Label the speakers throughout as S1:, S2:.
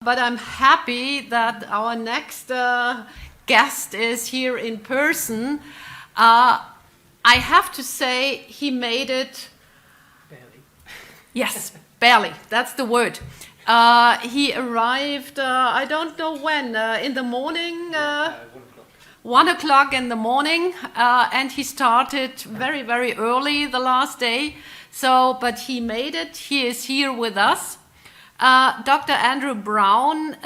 S1: But I'm happy that our next guest is here in person. I have to say he made it.
S2: Barely.
S1: Yes, barely. That's the word. He arrived, I don't know when, in the morning. 1 o'clock in the morning, and he started very, very early the last day. But he made it. He is here with us. Dr. Andrew Brown,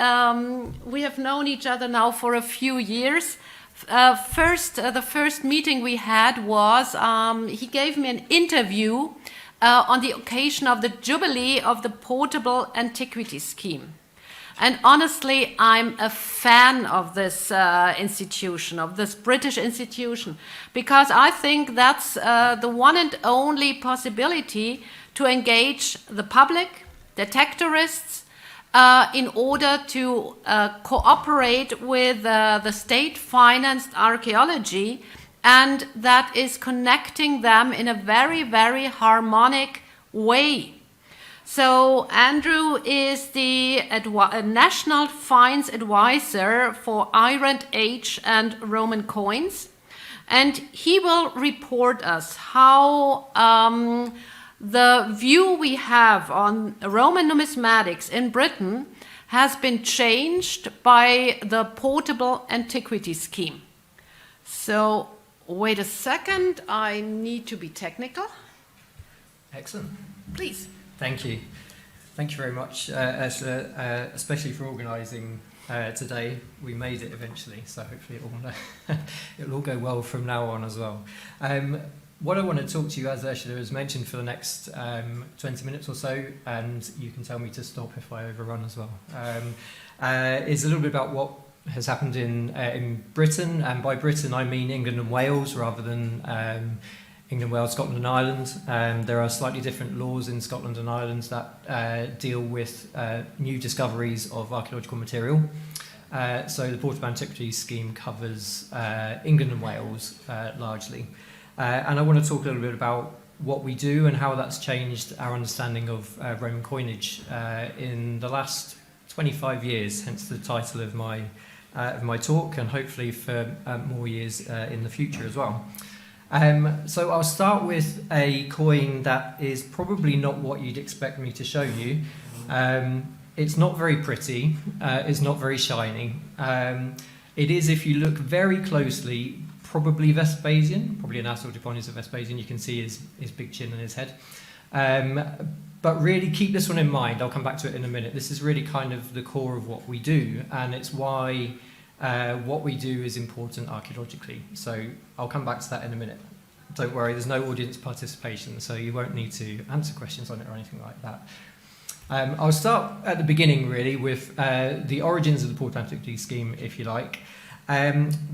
S1: we have known each other now for a few years. The first meeting we had was he gave me an interview on the occasion of the Jubilee of the Portable Antiquity Scheme. And honestly, I'm a fan of this institution, of this British institution, because I think that's the one and only possibility to engage the public, detectorists, in order to cooperate with the state-financed archaeology, and that is connecting them in a very, very harmonic way. So Andrew is the National Finds Advisor for Iron Age and Roman coins, and he will report us how the view we have on Roman numismatics in Britain has been changed by the Portable Antiquity Scheme. So, wait a second, I need to be technical.
S2: Excellent.
S1: Please.
S2: Thank you. Thank you very much, especially for organising today. We made it eventually, so hopefully it'll all go well from now on as well. What I want to talk to you, as Ursula has mentioned, for the next 20 minutes or so, and you can tell me to stop if I overrun as well, is a little bit about what has happened in Britain, and by Britain I mean England and Wales rather than England, Wales, Scotland and Ireland. There are slightly different laws in Scotland and Ireland that deal with new discoveries of archaeological material. So the Portable Antiquities Scheme covers England and Wales largely. And I want to talk a little bit about what we do and how that's changed our understanding of Roman coinage in the last 25 years, hence the title of my talk, and hopefully for more years in the future as well. So I'll start with a coin that is probably not what you'd expect me to show you. It's not very pretty, it's not very shiny. It is, if you look very closely, probably Vespasian, probably an Assault-Deponys of Vespasian. You can see his big chin and his head. But really keep this one in mind. I'll come back to it in a minute. This is really kind of the core of what we do, and it's why what we do is important archaeologically. So I'll come back to that in a minute. Don't worry, there's no audience participation, so you won't need to answer questions on it or anything like that. I'll start at the beginning, really, with the origins of the Portable Antiquities Scheme, if you like.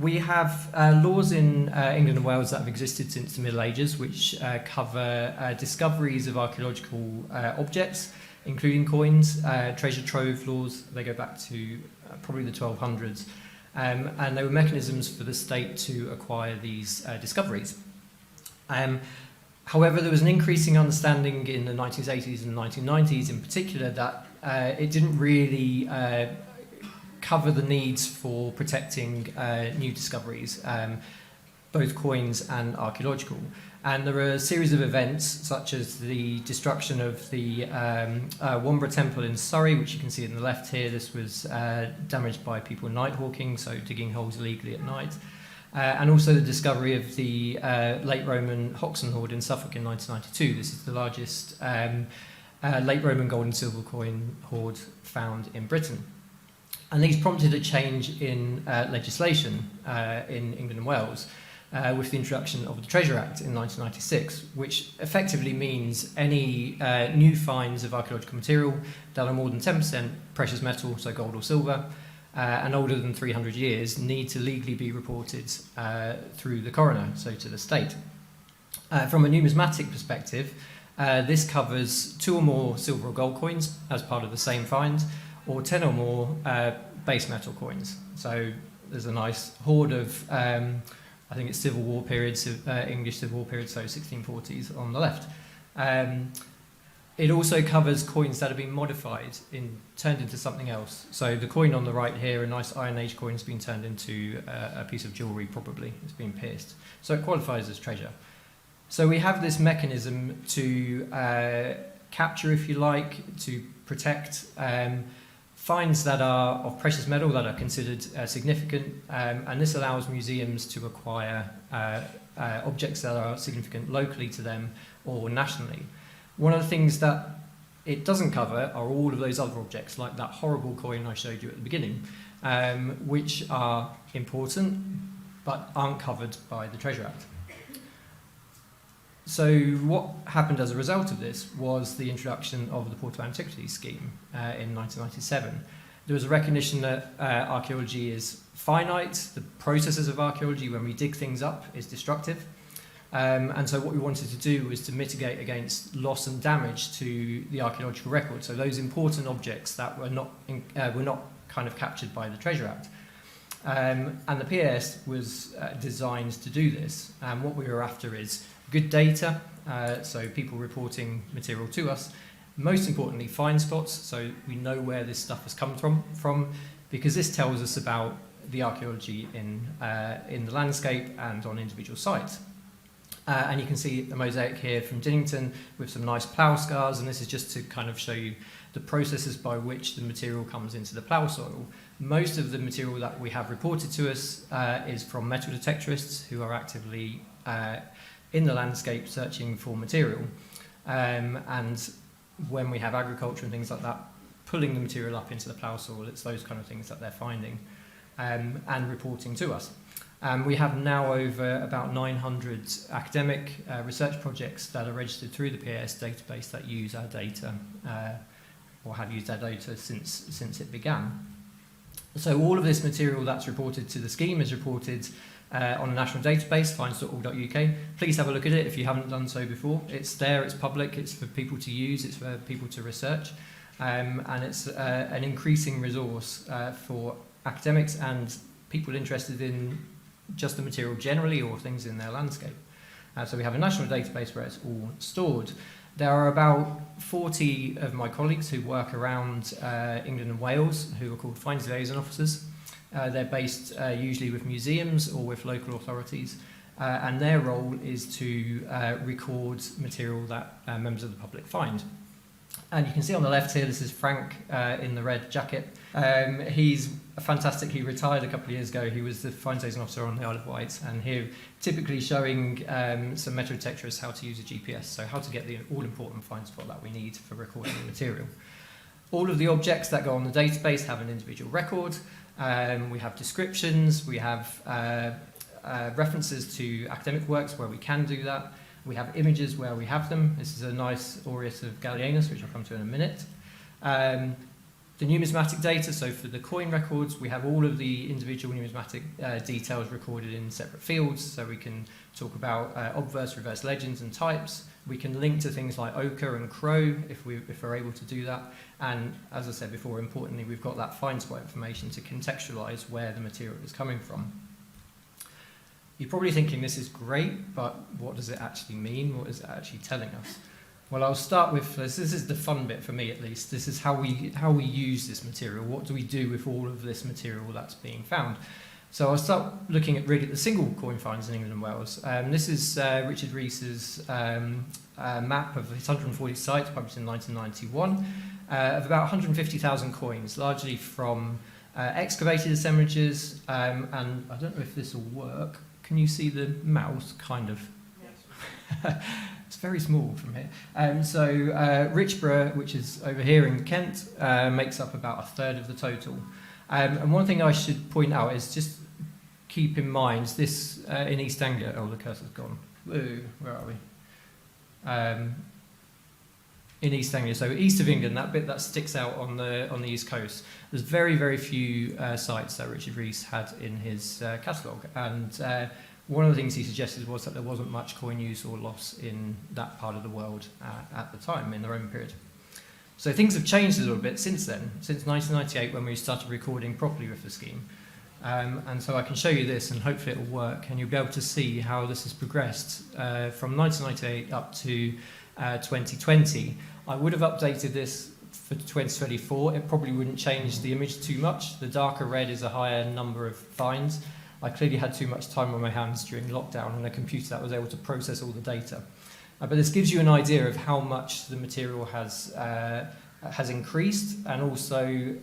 S2: We have laws in England and Wales that have existed since the Middle Ages, which cover discoveries of archaeological objects, including coins, treasure trove laws. They go back to probably the 1200s. And there were mechanisms for the state to acquire these discoveries. However, there was an increasing understanding in the 1980s and 1990s in particular that it didn't really cover the needs for protecting new discoveries, both coins and archaeological. And there were a series of events, such as the destruction of the Wombre Temple in Surrey, which you can see on the left here. This was damaged by people night hawking, so digging holes illegally at night. And also the discovery of the late Roman Hoxton hoard in Suffolk in 1992. This is the largest late Roman gold and silver coin hoard found in Britain. And these prompted a change in legislation in England and Wales with the introduction of the Treasure Act in 1996, which effectively means any new finds of archaeological material that are more than 10% precious metal, so gold or silver, and older than 300 years need to legally be reported through the coroner, so to the state. From a numismatic perspective, this covers 2 or more silver or gold coins as part of the same find, or 10 or more base metal coins. So there's a nice hoard of, I think it's Civil War periods, English Civil War periods, so 1640s on the left. It also covers coins that have been modified, turned into something else. So the coin on the right here, a nice Iron Age coin, has been turned into a piece of jewellery, probably. It's been pierced. So it qualifies as treasure. So we have this mechanism to capture, if you like, to protect finds that are of precious metal that are considered significant, and this allows museums to acquire objects that are significant locally to them or nationally. One of the things that it doesn't cover are all of those other objects, like that horrible coin I showed you at the beginning, which are important but aren't covered by the Treasure Act. So what happened as a result of this was the introduction of the Portable Antiquities Scheme in 1997. There was a recognition that archaeology is finite, the processes of archaeology when we dig things up is destructive, and so what we wanted to do was to mitigate against loss and damage to the archaeological record, so those important objects that were not kind of captured by the Treasure Act. And the PAS was designed to do this, and what we were after is good data, so people reporting material to us. Most importantly, find spots, so we know where this stuff has come from, because this tells us about the archaeology in the landscape and on individual sites. And you can see a mosaic here from Dinnington with some nice plough scars, and this is just to kind of show you the processes by which the material comes into the plough soil. Most of the material that we have reported to us is from metal detectorists who are actively in the landscape searching for material, and when we have agriculture and things like that pulling the material up into the plough soil, it's those kind of things that they're finding and reporting to us. We have now over about 900 academic research projects that are registered through the PAS database that use our data or have used our data since it began. So all of this material that's reported to the scheme is reported on a national database, finds.org.uk. Please have a look at it if you haven't done so before. It's there, it's public, it's for people to use, it's for people to research, and it's an increasing resource for academics and people interested in just the material generally or things in their landscape. So we have a national database where it's all stored. There are about 40 of my colleagues who work around England and Wales who are called Finds Liaison Officers. They're based usually with museums or with local authorities, and their role is to record material that members of the public find. And you can see on the left here, this is Frank in the red jacket. He's fantastic. He retired a couple of years ago. He was the Finds Liaison Officer on the Isle of Wight, and here typically showing some metal detectorists how to use a GPS, so how to get the all-important find spot that we need for recording the material. All of the objects that go on the database have an individual record. We have descriptions, we have references to academic works where we can do that. We have images where we have them. This is a nice aureus of Gallienus, which I'll come to in a minute. The numismatic data, so for the coin records, we have all of the individual numismatic details recorded in separate fields, so we can talk about obverse, reverse legends and types. We can link to things like ochre and crow if we're able to do that. And as I said before, importantly, we've got that find spot information to contextualise where the material is coming from. You're probably thinking this is great, but what does it actually mean? What is it actually telling us? Well, I'll start with this. This is the fun bit for me, at least. This is how we use this material. What do we do with all of this material that's being found? So I'll start looking at really the single coin finds in England and Wales. This is Richard Rees's map of his 140 sites, published in 1991, of about 150,000 coins, largely from excavated assemblages, and I don't know if this will work. Can you see the mouse? Kind of. Yes. It's very small from here. So Richborough, which is over here in Kent, makes up about a third of the total. And one thing I should point out is just keep in mind this in East Anglia. Oh, the cursor's gone. Ooh, where are we? In East Anglia, so east of England, that bit that sticks out on the east coast. There's very, very few sites that Richard Rees had in his catalogue, and one of the things he suggested was that there wasn't much coin use or loss in that part of the world at the time, in the Roman period. So things have changed a little bit since then, since 1998 when we started recording properly with the scheme. And so I can show you this and hopefully it will work, and you'll be able to see how this has progressed from 1998 up to 2020. I would have updated this for 2024. It probably wouldn't change the image too much. The darker red is a higher number of finds. I clearly had too much time on my hands during lockdown and a computer that was able to process all the data. But this gives you an idea of how much the material has increased, and also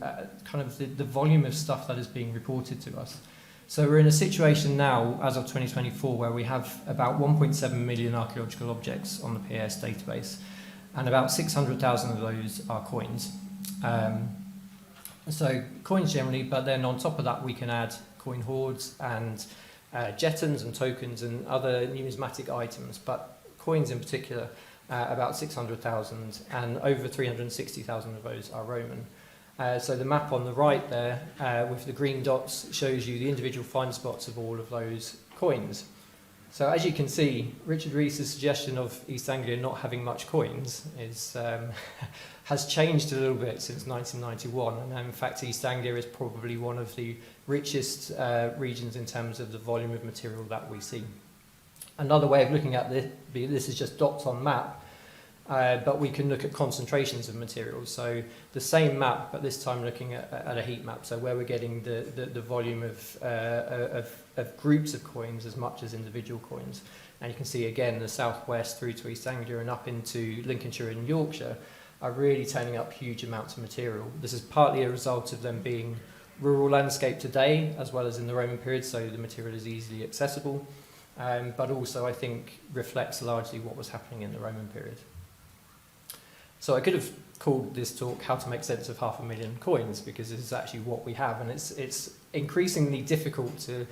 S2: kind of the volume of stuff that is being reported to us. So we're in a situation now, as of 2024, where we have about 1.7 million archaeological objects on the PAS database, and about 600,000 of those are coins. So coins generally, but then on top of that we can add coin hoards and jettons and tokens and other numismatic items, but coins in particular, about 600,000, and over 360,000 of those are Roman. So the map on the right there with the green dots shows you the individual find spots of all of those coins. So as you can see, Richard Rees's suggestion of East Anglia not having much coins is, has changed a little bit since 1991, and in fact East Anglia is probably one of the richest regions in terms of the volume of material that we see. Another way of looking at this is just dots on map, but we can look at concentrations of materials. So the same map, but this time looking at a heat map, so where we're getting the volume of groups of coins as much as individual coins. And you can see again the southwest through to East Anglia and up into Lincolnshire and Yorkshire are really turning up huge amounts of material. This is partly a result of them being rural landscape today, as well as in the Roman period, so the material is easily accessible, but also I think reflects largely what was happening in the Roman period. So I could have called this talk How to Make Sense of 500,000 Coins, because this is actually what we have, and it's increasingly difficult to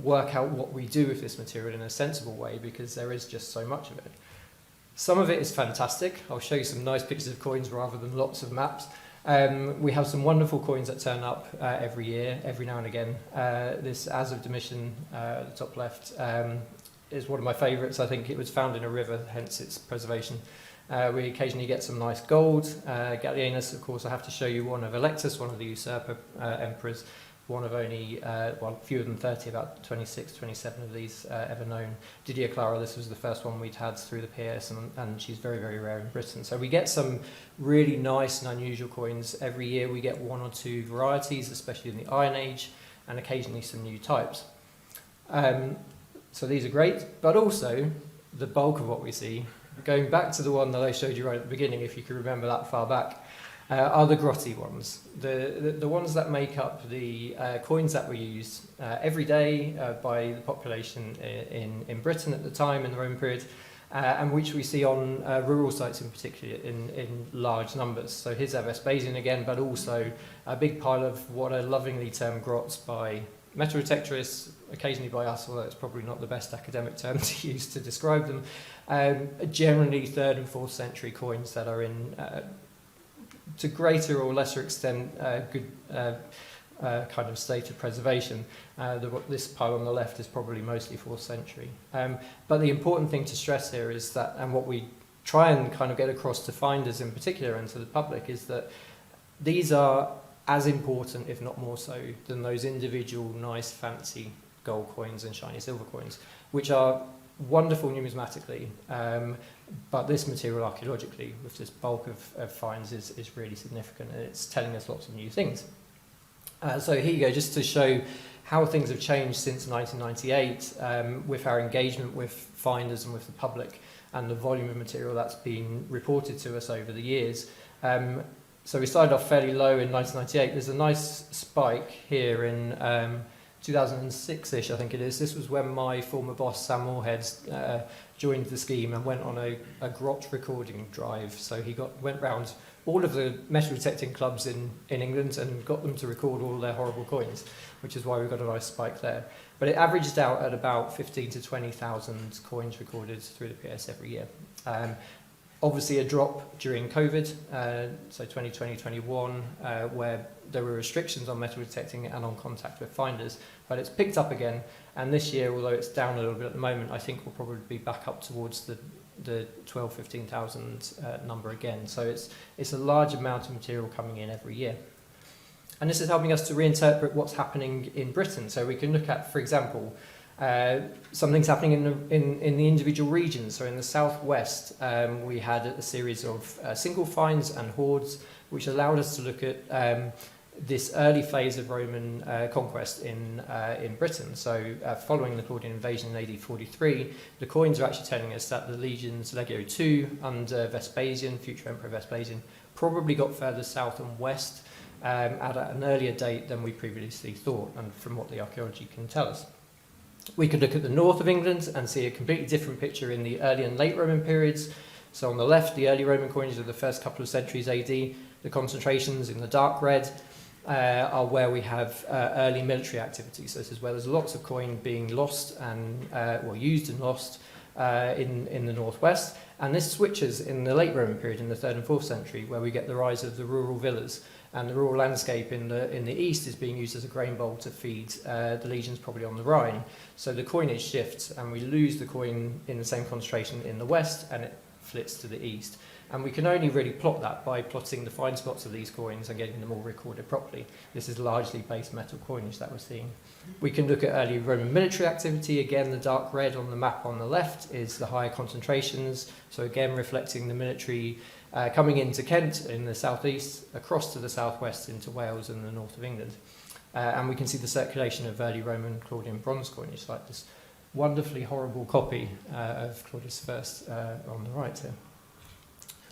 S2: work out what we do with this material in a sensible way, because there is just so much of it. Some of it is fantastic. I'll show you some nice pictures of coins rather than lots of maps. We have some wonderful coins that turn up every year, every now and again. This As of Domitian, at the top left, is one of my favourites. I think it was found in a river, hence its preservation. We occasionally get some nice gold. Gallienus, of course, I have to show you one of Electus, one of the usurper emperors, one of only, well, fewer than 30, about 26, 27 of these ever known. Didier Clara, this was the first one we'd had through the PS, and she's very, very rare in Britain. So we get some really nice and unusual coins every year. We get one or two varieties, especially in the Iron Age, and occasionally some new types. So these are great, but also the bulk of what we see, going back to the one that I showed you right at the beginning, if you can remember that far back, are the grotty ones. The ones that make up the coins that were used every day by the population in Britain at the time, in the Roman period, and which we see on rural sites in particular in large numbers. So here's our Vespasian again, but also a big pile of what are lovingly termed grots by metal detectorists, occasionally by us, although it's probably not the best academic term to use to describe them. Generally 3rd and 4th century coins that are in, to greater or lesser extent, good kind of state of preservation. This pile on the left is probably mostly 4th century. But the important thing to stress here is that, and what we try and kind of get across to finders in particular and to the public, is that these are as important, if not more so, than those individual nice fancy gold coins and shiny silver coins, which are wonderful numismatically, but this material archaeologically, with this bulk of finds, is really significant, and it's telling us lots of new things. So here you go, just to show how things have changed since 1998 with our engagement with finders and with the public, and the volume of material that's been reported to us over the years. So we started off fairly low in 1998. There's a nice spike here in 2006-ish, I think it is. This was when my former boss, Sam Moorhead, joined the scheme and went on a grot recording drive. So he went round all of the metal detecting clubs in England and got them to record all their horrible coins, which is why we got a nice spike there. But it averaged out at about 15 to 20,000 coins recorded through the PS every year. Obviously a drop during COVID, so 2020-21, where there were restrictions on metal detecting and on contact with finders, but it's picked up again, and this year, although it's down a little bit at the moment, I think we'll probably be back up towards the 12,000-15,000 number again. So it's a large amount of material coming in every year. And this is helping us to reinterpret what's happening in Britain. So we can look at, for example, Something's happening in the individual regions. So in the southwest, we had a series of single finds and hoards, which allowed us to look at this early phase of Roman conquest in Britain. So following the Claudian invasion in AD 43, the coins are actually telling us that the legions Legio II under Vespasian, future Emperor Vespasian, probably got further south and west at an earlier date than we previously thought, and from what the archaeology can tell us. We could look at the north of England and see a completely different picture in the early and late Roman periods. So on the left, the early Roman coinage of the first couple of centuries AD, the concentrations in the dark red are where we have early military activity. So this is where there's lots of coin being lost and used and lost in the northwest. And this switches in the late Roman period, in the 3rd and 4th century, where we get the rise of the rural villas. And the rural landscape in the east is being used as a grain bowl to feed the legions, probably on the Rhine. So the coinage shifts, and we lose the coin in the same concentration in the west, and it flits to the east. And we can only really plot that by plotting the fine spots of these coins and getting them all recorded properly. This is largely base metal coinage that we're seeing. We can look at early Roman military activity. Again, the dark red on the map on the left is the higher concentrations. So again, reflecting the military coming into Kent in the southeast, across to the southwest into Wales and the north of England. And we can see the circulation of early Roman Claudian bronze coinage, like this wonderfully horrible copy of Claudius I on the right here.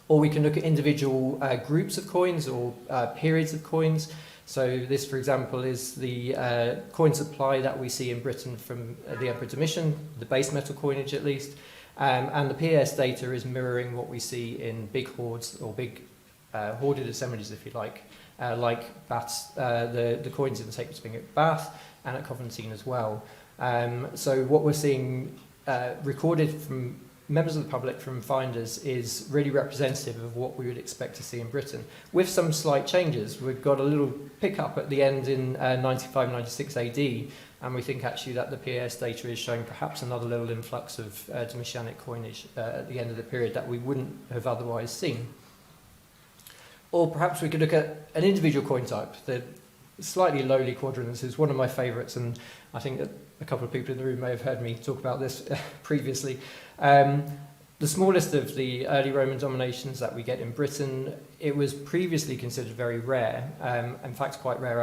S2: Or we can look at individual groups of coins or periods of coins. So this, for example, is the coin supply that we see in Britain from the Emperor Domitian, the base metal coinage at least. And the PS data is mirroring what we see in big hoards, or big hoarded assemblages, if you like Bath's, the coins in the Sacred Spring at Bath and at Coventine as well. So what we're seeing recorded from members of the public, from finders, is really representative of what we would expect to see in Britain, with some slight changes. We've got a little pickup at the end in 95-96 AD, and we think actually that the PAS data is showing perhaps another little influx of Domitianic coinage at the end of the period that we wouldn't have otherwise seen. Or perhaps we could look at an individual coin type. The slightly lowly quadrants is one of my favourites, and I think that a couple of people in the room may have heard me talk about this previously. The smallest of the early Roman dominations that we get in Britain, it was previously considered very rare, in fact quite rare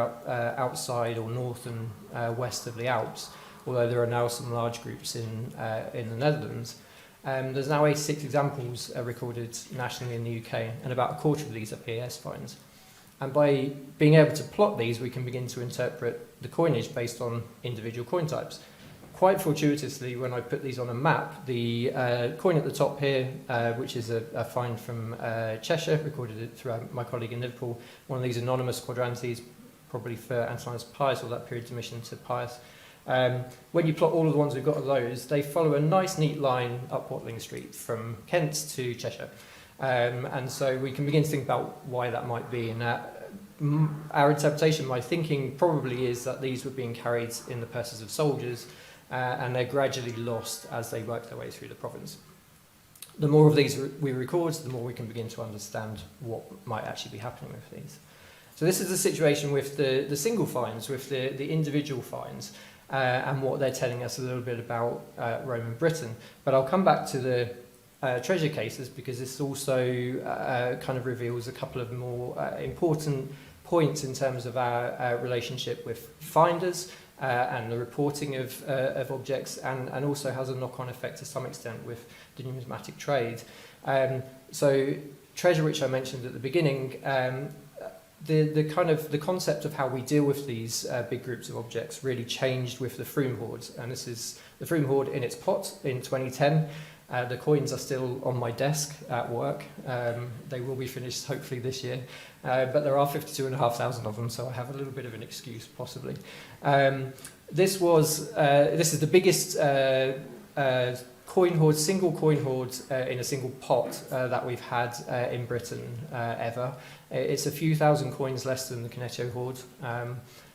S2: outside or north and west of the Alps, although there are now some large groups in the Netherlands. There's now 86 examples recorded nationally in the UK, and about a quarter of these are PAS finds. And by being able to plot these, we can begin to interpret the coinage based on individual coin types. Quite fortuitously, when I put these on a map, the coin at the top here, which is a find from Cheshire, recorded it through my colleague in Liverpool, one of these anonymous quadrantes, probably for Antoninus Pius, or that period Domitian to Pius. When you plot all of the ones we've got of those, they follow a nice neat line up Watling Street from Kent to Cheshire. And so we can begin to think about why that might be. And our interpretation, my thinking probably is that these were being carried in the purses of soldiers, and they're gradually lost as they work their way through the province. The more of these we record, the more we can begin to understand what might actually be happening with these. So this is the situation with the single finds, with the individual finds, and what they're telling us a little bit about Roman Britain. But I'll come back to the treasure cases, because this also kind of reveals a couple of more important points in terms of our relationship with finders and the reporting of objects, and also has a knock-on effect to some extent with the numismatic trade. So treasure, which I mentioned at the beginning, the concept of how we deal with these big groups of objects really changed with the Froome hoard, and this is the Froome hoard in its pot in 2010. The coins are still on my desk at work. They will be finished hopefully this year, but there are 52,500 of them, so I have a little bit of an excuse possibly. This is the biggest coin hoard, single coin hoard in a single pot that we've had in Britain ever. It's a few thousand coins less than the Canetto hoard,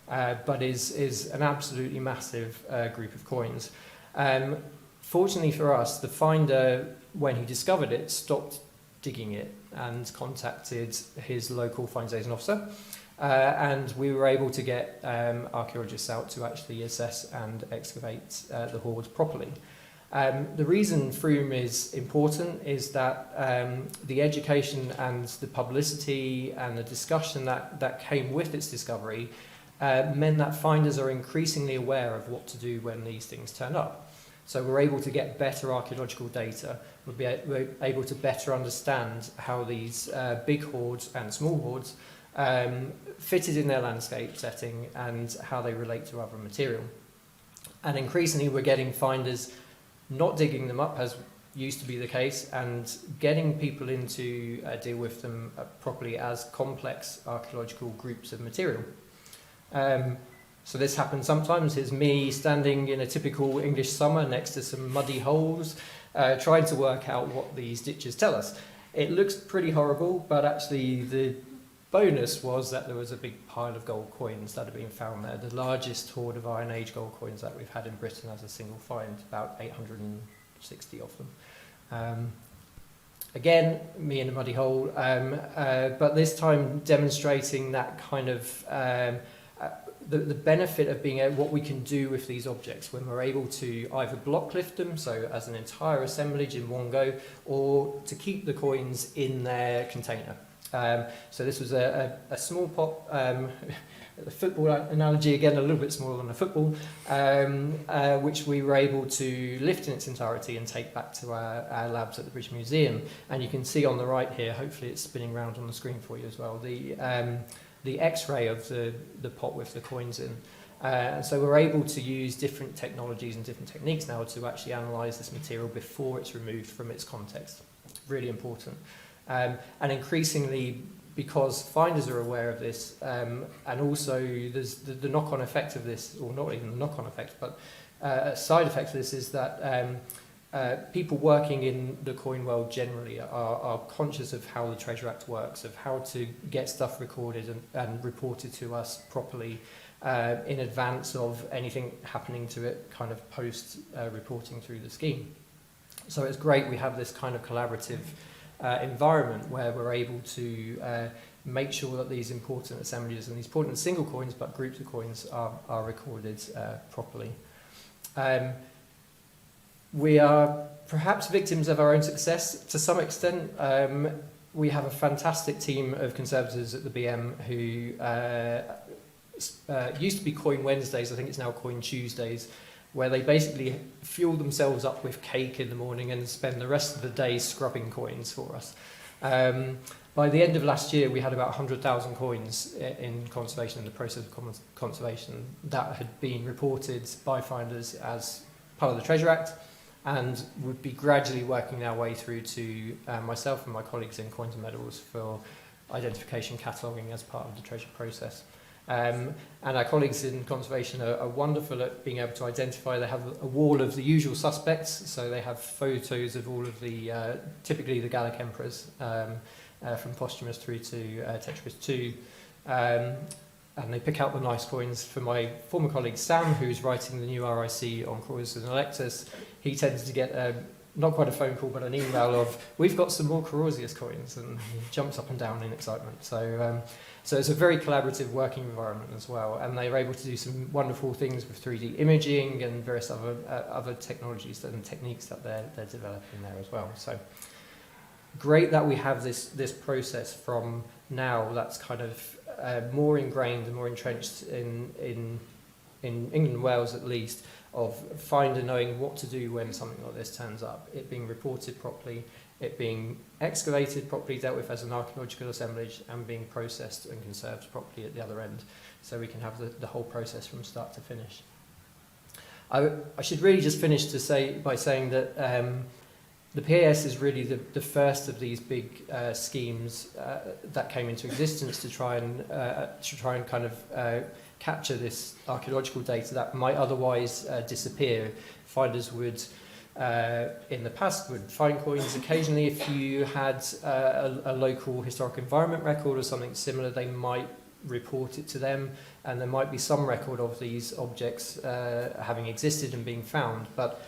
S2: but is an absolutely massive group of coins. Fortunately for us, the finder, when he discovered it, stopped digging it and contacted his local finds agent officer. And we were able to get archaeologists out to actually assess and excavate the hoard properly. The reason Froome is important is that the education and the publicity and the discussion that came with its discovery meant that finders are increasingly aware of what to do when these things turn up. So we're able to get better archaeological data, we're able to better understand how these big hoards and small hoards fitted in their landscape setting and how they relate to other material. And increasingly we're getting finders not digging them up, as used to be the case, and getting people in to deal with them properly as complex archaeological groups of material. So this happens sometimes. Here's me standing in a typical English summer next to some muddy holes, trying to work out what these ditches tell us. It looks pretty horrible, but actually the bonus was that there was a big pile of gold coins that had been found there, the largest hoard of Iron Age gold coins that we've had in Britain as a single find, about 860 of them. Again, me in a muddy hole, but this time demonstrating that kind of the benefit of being what we can do with these objects when we're able to either block lift them, so as an entire assemblage in one go, or to keep the coins in their container. So this was a small pot, the football analogy again, a little bit smaller than a football, which we were able to lift in its entirety and take back to our labs at the British Museum. And you can see on the right here, hopefully it's spinning around on the screen for you as well, the X-ray of the pot with the coins in. And so we're able to use different technologies and different techniques now to actually analyse this material before it's removed from its context. Really important. And increasingly, because finders are aware of this, and also there's the knock-on effect of this, or not even the knock-on effect, but a side effect of this is that people working in the coin world generally are conscious of how the Treasure Act works, of how to get stuff recorded and reported to us properly in advance of anything happening to it, kind of post-reporting through the scheme. So it's great we have this kind of collaborative environment where we're able to make sure that these important assemblages and these important single coins, but groups of coins, are recorded properly. We are perhaps victims of our own success to some extent. We have a fantastic team of conservators at the BM who used to be Coin Wednesdays, I think it's now Coin Tuesdays, where they basically fuel themselves up with cake in the morning and spend the rest of the day scrubbing coins for us. By the end of last year, we had about 100,000 coins in conservation, in the process of conservation, that had been reported by finders as part of the Treasure Act, and would be gradually working our way through to myself and my colleagues in Coins and Medals for identification cataloguing as part of the treasure process. And our colleagues in conservation are wonderful at being able to identify. They have a wall of the usual suspects, so they have photos of all of the, typically the Gallic emperors, from Posthumus through to Tetris II. And they pick out the nice coins. For my former colleague Sam, who's writing the new RIC on Croesus and Electus, he tends to get not quite a phone call, but an email of, we've got some more Carausius coins, and he jumps up and down in excitement. So it's a very collaborative working environment as well, and they're able to do some wonderful things with 3D imaging and various other technologies and techniques that they're developing there as well. So great that we have this process from now that's kind of more ingrained and more entrenched in England and Wales at least, of finder knowing what to do when something like this turns up, it being reported properly, it being excavated properly, dealt with as an archaeological assemblage, and being processed and conserved properly at the other end, so we can have the whole process from start to finish. I should really just finish by saying that the PAS is really the first of these big schemes that came into existence to try and kind of capture this archaeological data that might otherwise disappear. Finders would, in the past, would find coins occasionally. If you had a local historic environment record or something similar, they might report it to them, and there might be some record of these objects having existed and being found, but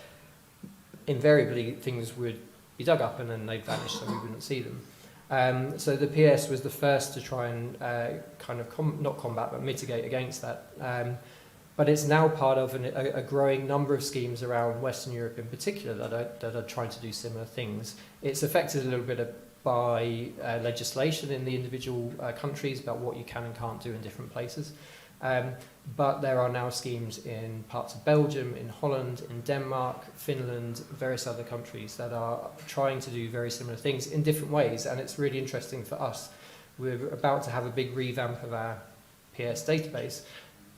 S2: invariably things would be dug up and then they'd vanish, so we wouldn't see them. So the PS was the first to try and kind of not combat but mitigate against that. But it's now part of a growing number of schemes around Western Europe in particular that are trying to do similar things. It's affected a little bit by legislation in the individual countries about what you can and can't do in different places. But there are now schemes in parts of Belgium, in Holland, in Denmark, Finland, various other countries that are trying to do very similar things in different ways, and it's really interesting for us. We're about to have a big revamp of our PS database,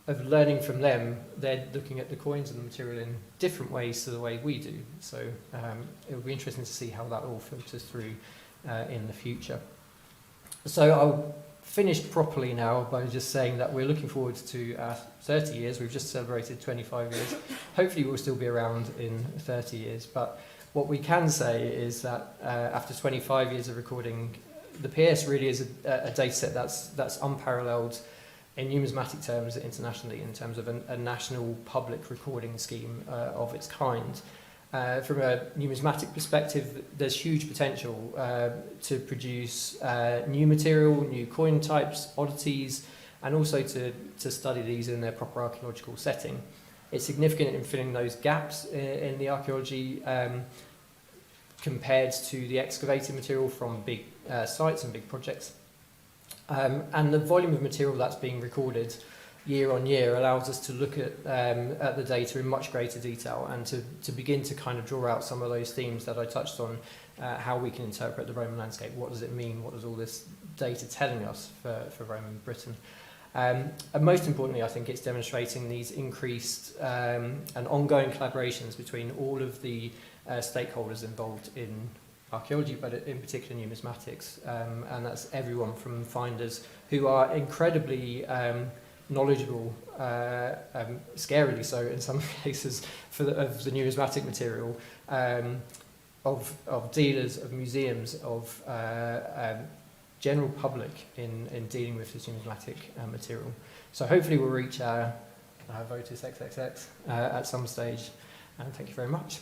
S2: of learning from them. They're looking at the coins and the material in different ways to the way we do. So it will be interesting to see how that all filters through in the future. So I'll finish properly now by just saying that we're looking forward to 30 years. We've just celebrated 25 years. Hopefully we'll still be around in 30 years. But what we can say is that after 25 years of recording, the PS really is a data set that's unparalleled in numismatic terms internationally, in terms of a national public recording scheme of its kind. From a numismatic perspective, there's huge potential to produce new material, new coin types, oddities, and also to study these in their proper archaeological setting. It's significant in filling those gaps in the archaeology compared to the excavated material from big sites and big projects. And the volume of material that's being recorded year on year allows us to look at the data in much greater detail and to begin to kind of draw out some of those themes that I touched on, how we can interpret the Roman landscape, what does it mean, what is all this data telling us for Roman Britain. And most importantly, I think it's demonstrating these increased and ongoing collaborations between all of the stakeholders involved in archaeology, but in particular numismatics, and that's everyone from finders who are incredibly knowledgeable, scarily so in some cases, of the numismatic material, of dealers, of museums, of general public in dealing with this numismatic material. So hopefully we'll reach our Votus XXX at some stage, and thank you very much.